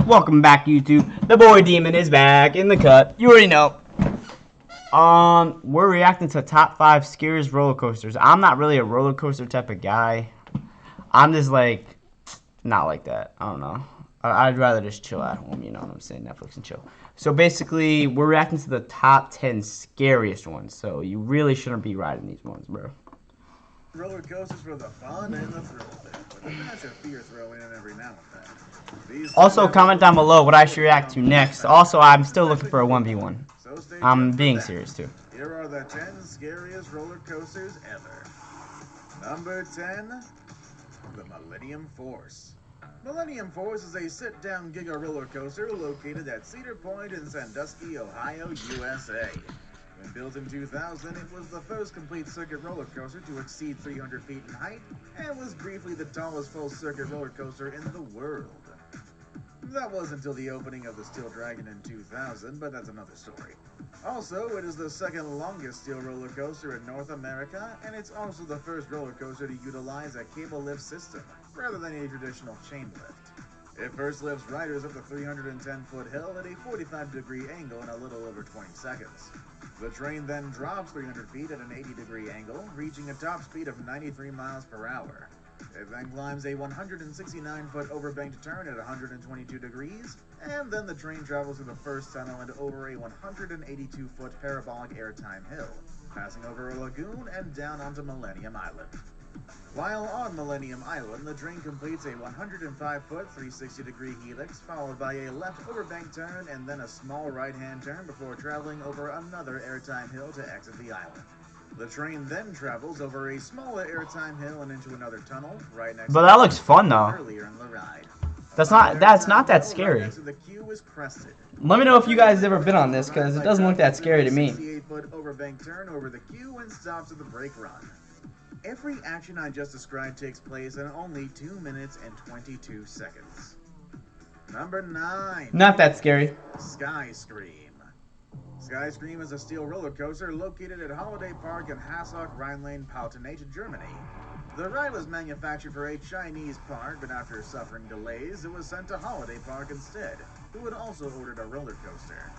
Welcome back, YouTube. The boy demon is back in the cut. You already know. We're reacting to top 5 scariest roller coasters. I'm not really a roller coaster type of guy. I'm just like, not like that. I don't know. I'd rather just chill at home, you know what I'm saying? Netflix and chill. So basically, we're reacting to the top 10 scariest ones. So you really shouldn't be riding these ones, bro. Roller coasters for the fun and the thrill of it, but a dash of fear thrown in every now and then. Also, comment down below what I should react to next. Also, I'm still looking for a 1v1. So stay I'm tuned for being that. serious, too. Here are the 10 scariest roller coasters ever. Number 10, the Millennium Force. Millennium Force is a sit-down giga roller coaster located at Cedar Point in Sandusky, Ohio, USA. When built in 2000, it was the first complete circuit roller coaster to exceed 300 feet in height and was briefly the tallest full-circuit roller coaster in the world. That was until the opening of the Steel Dragon in 2000, but that's another story. Also, it is the second longest steel roller coaster in North America, and it's also the first roller coaster to utilize a cable lift system, rather than a traditional chain lift. It first lifts riders up the 310-foot hill at a 45-degree angle in a little over 20 seconds. The train then drops 300 feet at an 80-degree angle, reaching a top speed of 93 miles per hour. It then climbs a 169-foot overbanked turn at 122 degrees, and then the train travels through the first tunnel and over a 182-foot parabolic airtime hill, passing over a lagoon and down onto Millennium Island. While on Millennium Island, the train completes a 105-foot 360-degree helix, followed by a left overbank turn and then a small right-hand turn before traveling over another airtime hill to exit the island. The train then travels over a smaller airtime hill and into another tunnel right next. But that looks fun though. Earlier in the ride. That's not that scary. Right next to the queue is crested. Let me know if you guys have ever been on this, because it doesn't look that scary to me. 68-foot overbank turn over the queue and stops at the brake run. Every action I just described takes place in only 2 minutes and 22 seconds. Number 9. Not that scary. Skyscream. Skyscream is a steel roller coaster located at Holiday Park in Hassock, Rhineland-Palatinate, Germany. The ride was manufactured for a Chinese park, but after suffering delays, it was sent to Holiday Park instead, who had also ordered a roller coaster.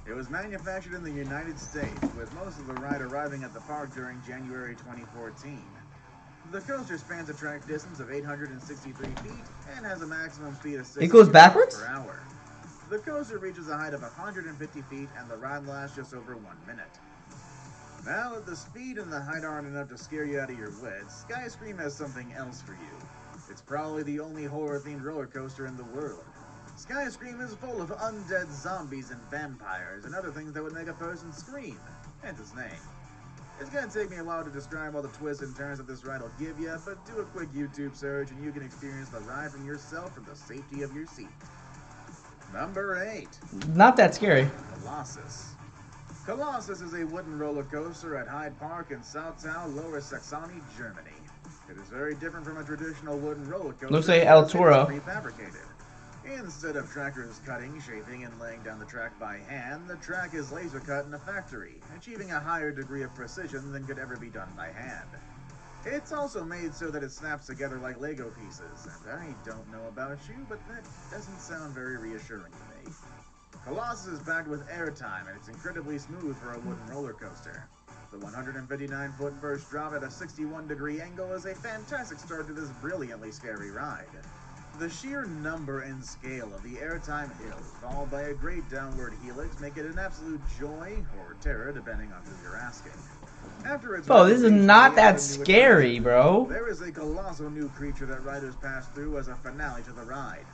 It was manufactured in the United States, with most of the ride arriving at the park during January 2014. The coaster spans a track distance of 863 feet and has a maximum speed of 60 It goes backwards? miles per hour. The coaster reaches a height of 150 feet and the ride lasts just over 1 minute. Now, if the speed and the height aren't enough to scare you out of your wits, Skyscream has something else for you. It's probably the only horror-themed roller coaster in the world. Skyscream is full of undead zombies and vampires and other things that would make a person scream, hence its name. It's gonna take me a while to describe all the twists and turns that this ride will give you, but do a quick YouTube search and you can experience the ride from yourself from the safety of your seat. Number 8. Not that scary. Colossus. Colossus is a wooden roller coaster at Hyde Park in Southtown, Lower Saxony, Germany. It is very different from a traditional wooden roller coaster. Looks like El Toro. Prefabricated. Instead of trackers cutting, shaping, and laying down the track by hand, the track is laser cut in a factory, achieving a higher degree of precision than could ever be done by hand. It's also made so that it snaps together like Lego pieces, and I don't know about you, but that doesn't sound very reassuring to me. Colossus is packed with airtime, and it's incredibly smooth for a wooden roller coaster. The 159-foot first drop at a 61-degree angle is a fantastic start to this brilliantly scary ride. The sheer number and scale of the airtime hills, followed by a great downward helix, make it an absolute joy, or terror, depending on who you're asking. After its This is not that scary, bro. There is a colossal new creature that riders pass through as a finale to the ride.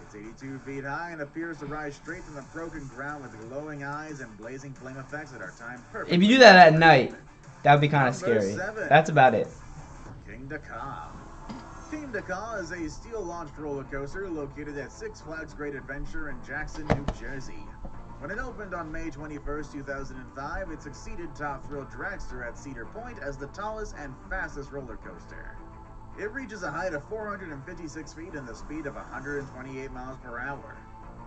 It's 82 feet high and appears to rise straight from the broken ground with glowing eyes and blazing flame effects that are timed perfectly. If you do that at night, that would be kind of scary. 7. That's about it. King Dakar. King Dakar is a steel-launched roller coaster located at Six Flags Great Adventure in Jackson, New Jersey. When it opened on May 21st, 2005, it succeeded Top Thrill Dragster at Cedar Point as the tallest and fastest roller coaster. It reaches a height of 456 feet and the speed of 128 miles per hour.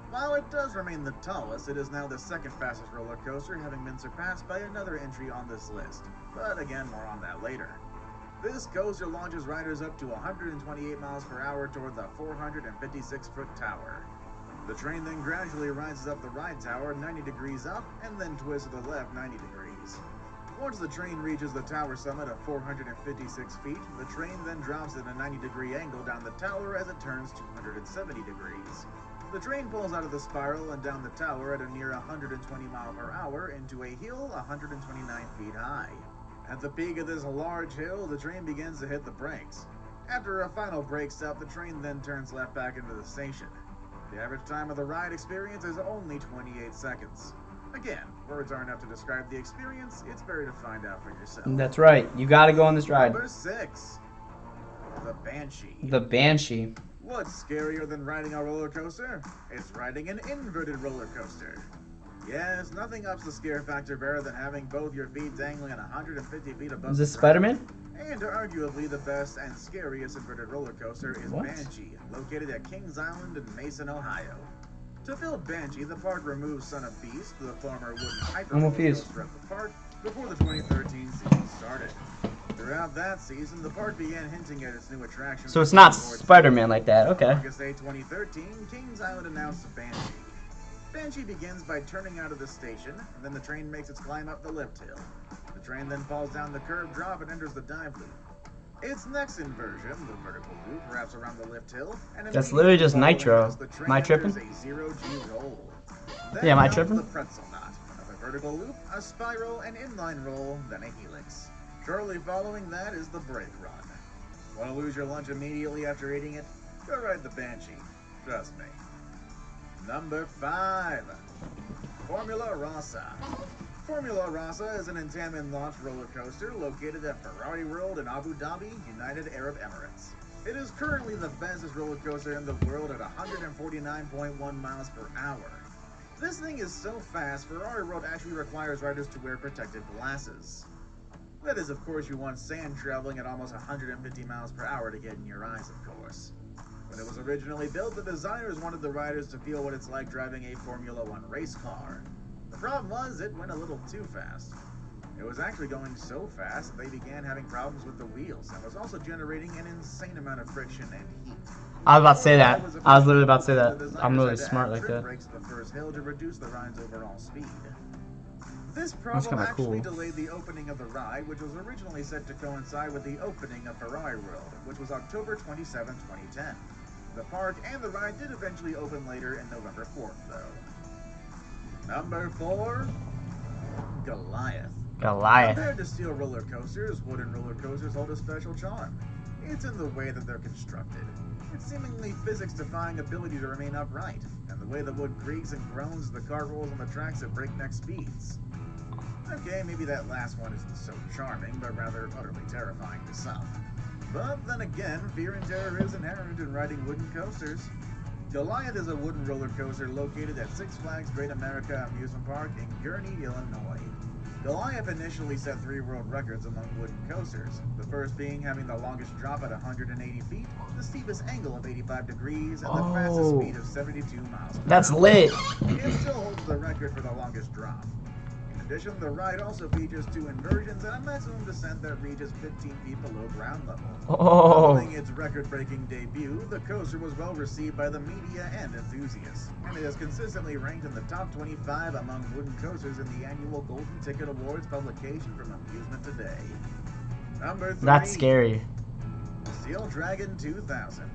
While it does remain the tallest, it is now the second fastest roller coaster, having been surpassed by another entry on this list. But again, more on that later. This coaster launches riders up to 128 miles per hour toward the 456-foot tower. The train then gradually rises up the ride tower 90 degrees up and then twists to the left 90 degrees. Once the train reaches the tower summit of 456 feet, the train then drops at a 90-degree angle down the tower as it turns 270 degrees. The train pulls out of the spiral and down the tower at a near 120 miles per hour into a hill 129 feet high. At the peak of this large hill, the train begins to hit the brakes. After a final brake stop, the train then turns left back into the station. The average time of the ride experience is only 28 seconds. Again, words aren't enough to describe the experience, it's better to find out for yourself. That's right. You gotta go on this ride. Number 6. The Banshee. The Banshee. What's scarier than riding a roller coaster? It's riding an inverted roller coaster. Yes, nothing ups the scare factor better than having both your feet dangling at 150 feet above Is the this ground. Spider-Man? And arguably the best and scariest inverted roller coaster is What? Banshee, located at Kings Island in Mason, Ohio. To build Banshee, the park removed Son of Beast, the former wooden hyper I'm roller confused. coaster at the park, before the 2013 season started. Throughout that season, the park began hinting at its new attraction. So it's not Spider-Man like that. Okay. August 8, 2013, Kings Island announced Banshee. Banshee begins by turning out of the station, and then the train makes its climb up the lift hill. The train then falls down the curved drop and enters the dive loop. Its next inversion, the vertical loop, wraps around the lift hill, and That's literally just immediately Nitro. following this, the train Am I tripping? enters a zero-G roll. Yeah, am I Then comes tripping? The pretzel knot, another vertical loop, a spiral, an inline roll, then a helix. Shortly following that is the brake run. Want to lose your lunch immediately after eating it? Go ride the Banshee. Trust me. Number 5. Formula Rossa. Formula Rossa is an Intamin-launched roller coaster located at Ferrari World in Abu Dhabi, United Arab Emirates. It is currently the fastest roller coaster in the world at 149.1 miles per hour. This thing is so fast, Ferrari World actually requires riders to wear protective glasses. That is, of course, you want sand traveling at almost 150 miles per hour to get in your eyes, of course. When it was originally built, the designers wanted the riders to feel what it's like driving a Formula One race car. The problem was, it went a little too fast. It was actually going so fast that they began having problems with the wheels, and was also generating an insane amount of friction and heat. I was about to say that. I was literally about to say that. I'm really smart like that. Brakes at the first hill to reduce the ride's overall speed. This That's problem kinda actually cool. delayed the opening of the ride, which was originally set to coincide with the opening of Ferrari World, which was October 27, 2010. The park and the ride did eventually open later in November 4th, though. Number 4, Goliath. Goliath. Compared to steel roller coasters, wooden roller coasters hold a special charm. It's in the way that they're constructed. Its seemingly physics-defying ability to remain upright, and the way the wood creaks and groans as the car rolls on the tracks at breakneck speeds. Okay, maybe that last one isn't so charming, but rather utterly terrifying to some. But then again, fear and terror is inherent in riding wooden coasters. Goliath is a wooden roller coaster located at Six Flags Great America Amusement Park in Gurnee, Illinois. Goliath initially set 3 world records among wooden coasters, the first being having the longest drop at 180 feet, the steepest angle of 85 degrees, and the fastest Oh. speed of 72 miles per That's hour. lit. It still holds the record for the longest drop. In addition, the ride also features 2 inversions and a maximum descent that reaches 15 feet below ground level. Oh. Following its record-breaking debut, the coaster was well received by the media and enthusiasts, and it has consistently ranked in the top 25 among wooden coasters in the annual Golden Ticket Awards publication from Amusement Today. Number 3. That's scary. Steel Dragon 2000.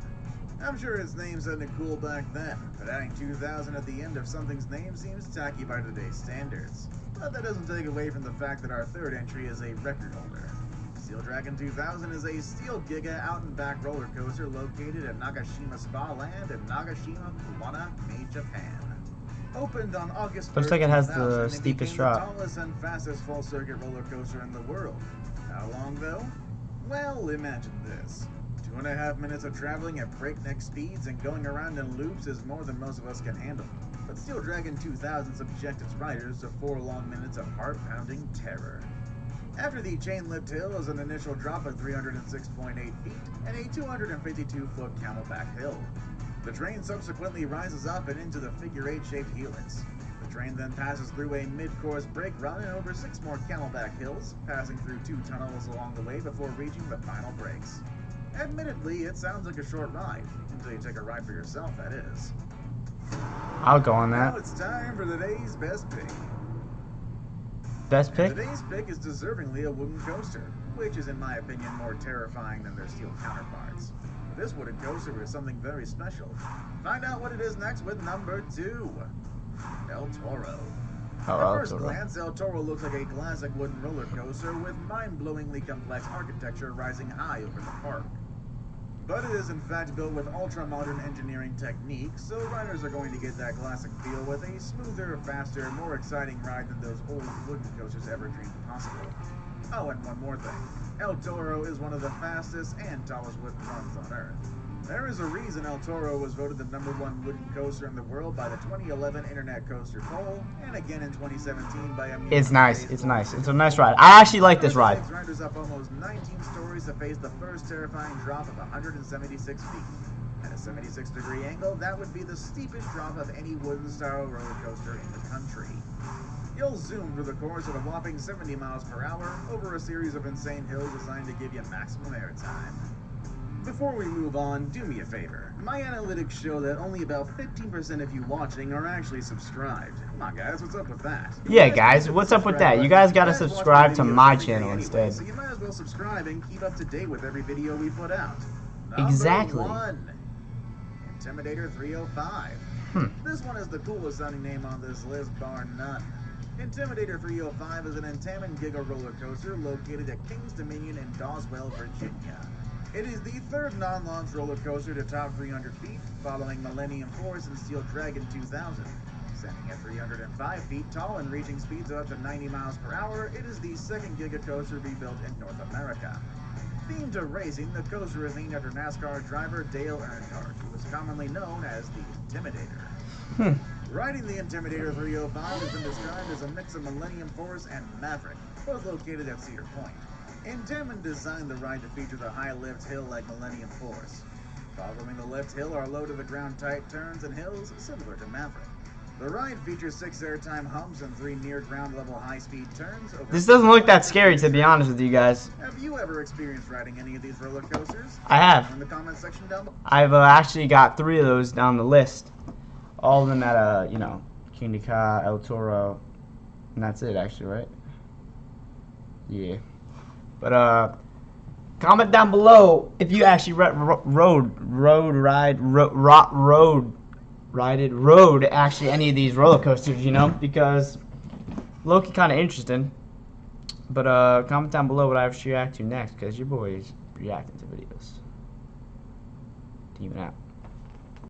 I'm sure its name sounded cool back then, but adding 2000 at the end of something's name seems tacky by today's standards. But that doesn't take away from the fact that our third entry is a record holder. Steel Dragon 2000 is a steel giga out-and-back roller coaster located at Nagashima Spa Land in Nagashima, Kuwana, Japan. Opened on August 1st, Looks like it has the 2000, it steepest became drop. the tallest and fastest full-circuit roller coaster in the world. How long, though? Well, imagine this. 2.5 minutes of traveling at breakneck speeds and going around in loops is more than most of us can handle. But Steel Dragon 2000 subjects its riders to 4 long minutes of heart-pounding terror. After the chain-lift hill is an initial drop of 306.8 feet and a 252-foot camelback hill. The train subsequently rises up and into the figure-8-shaped helix. The train then passes through a mid-course brake run and over 6 more camelback hills, passing through 2 tunnels along the way before reaching the final brakes. Admittedly, it sounds like a short ride, until you take a ride for yourself, that is. I'll go on Now that. it's time for today's best pick. Best And pick? today's pick is deservingly a wooden coaster, which is in my opinion more terrifying than their steel counterparts. This wooden coaster is something very special. Find out what it is next with number 2, El Toro. Oh, At El first Toro. glance, El Toro looks like a classic wooden roller coaster with mind-blowingly complex architecture rising high over the park. But it is in fact built with ultra-modern engineering techniques, so riders are going to get that classic feel with a smoother, faster, more exciting ride than those old wooden coasters ever dreamed possible. Oh, and one more thing. El Toro is one of the fastest and tallest wooden runs on Earth. There is a reason El Toro was voted the #1 wooden coaster in the world by the 2011 Internet Coaster Poll, and again in 2017 by a It's nice. It's nice. It's a nice ride. I actually like this ride. It renders up almost 19 stories to face the first terrifying drop of 176 feet. At a 76-degree angle, that would be the steepest drop of any wooden-style roller coaster in the country. You'll zoom through the course at a whopping 70 miles per hour over a series of insane hills designed to give you maximum airtime. Before we move on, do me a favor. My analytics show that only about 15% of you watching are actually subscribed. Come on, guys, what's up with that? Yeah, guys, what's up with that? You guys gotta subscribe to my channel anyway, instead. So you might as well subscribe and keep up to date with every video we put out. Exactly. Number 1, Intimidator 305. This one is the coolest sounding name on this list, bar none. Intimidator 305 is an Intamin Giga roller coaster located at Kings Dominion in Dawswell, Virginia. It is the third non-launch roller coaster to top 300 feet, following Millennium Force and Steel Dragon 2000. Standing at 305 feet tall and reaching speeds of up to 90 miles per hour, it is the second Giga coaster to be built in North America. Themed to racing, the coaster is named after NASCAR driver Dale Earnhardt, who is commonly known as the Intimidator. Riding the Intimidator 305 has been described as a mix of Millennium Force and Maverick, both located at Cedar Point. Intamin designed the ride to feature the high lift hill like Millennium Force. Following the lift hill are low-to-the-ground tight turns and hills similar to Maverick. The ride features 6 airtime humps and 3 near-ground level high-speed turns. This doesn't look that scary, to be honest with you guys. Have you ever experienced riding any of these roller coasters? I have. In the comment section down below. I've actually got 3 of those down the list. All of them at, King Ka, El Toro, and that's it, actually, right? Yeah. But, comment down below if you actually rode actually any of these roller coasters, because low-key kind of interesting. But, comment down below what I should react to next, because your boy is reacting to videos. Demon out.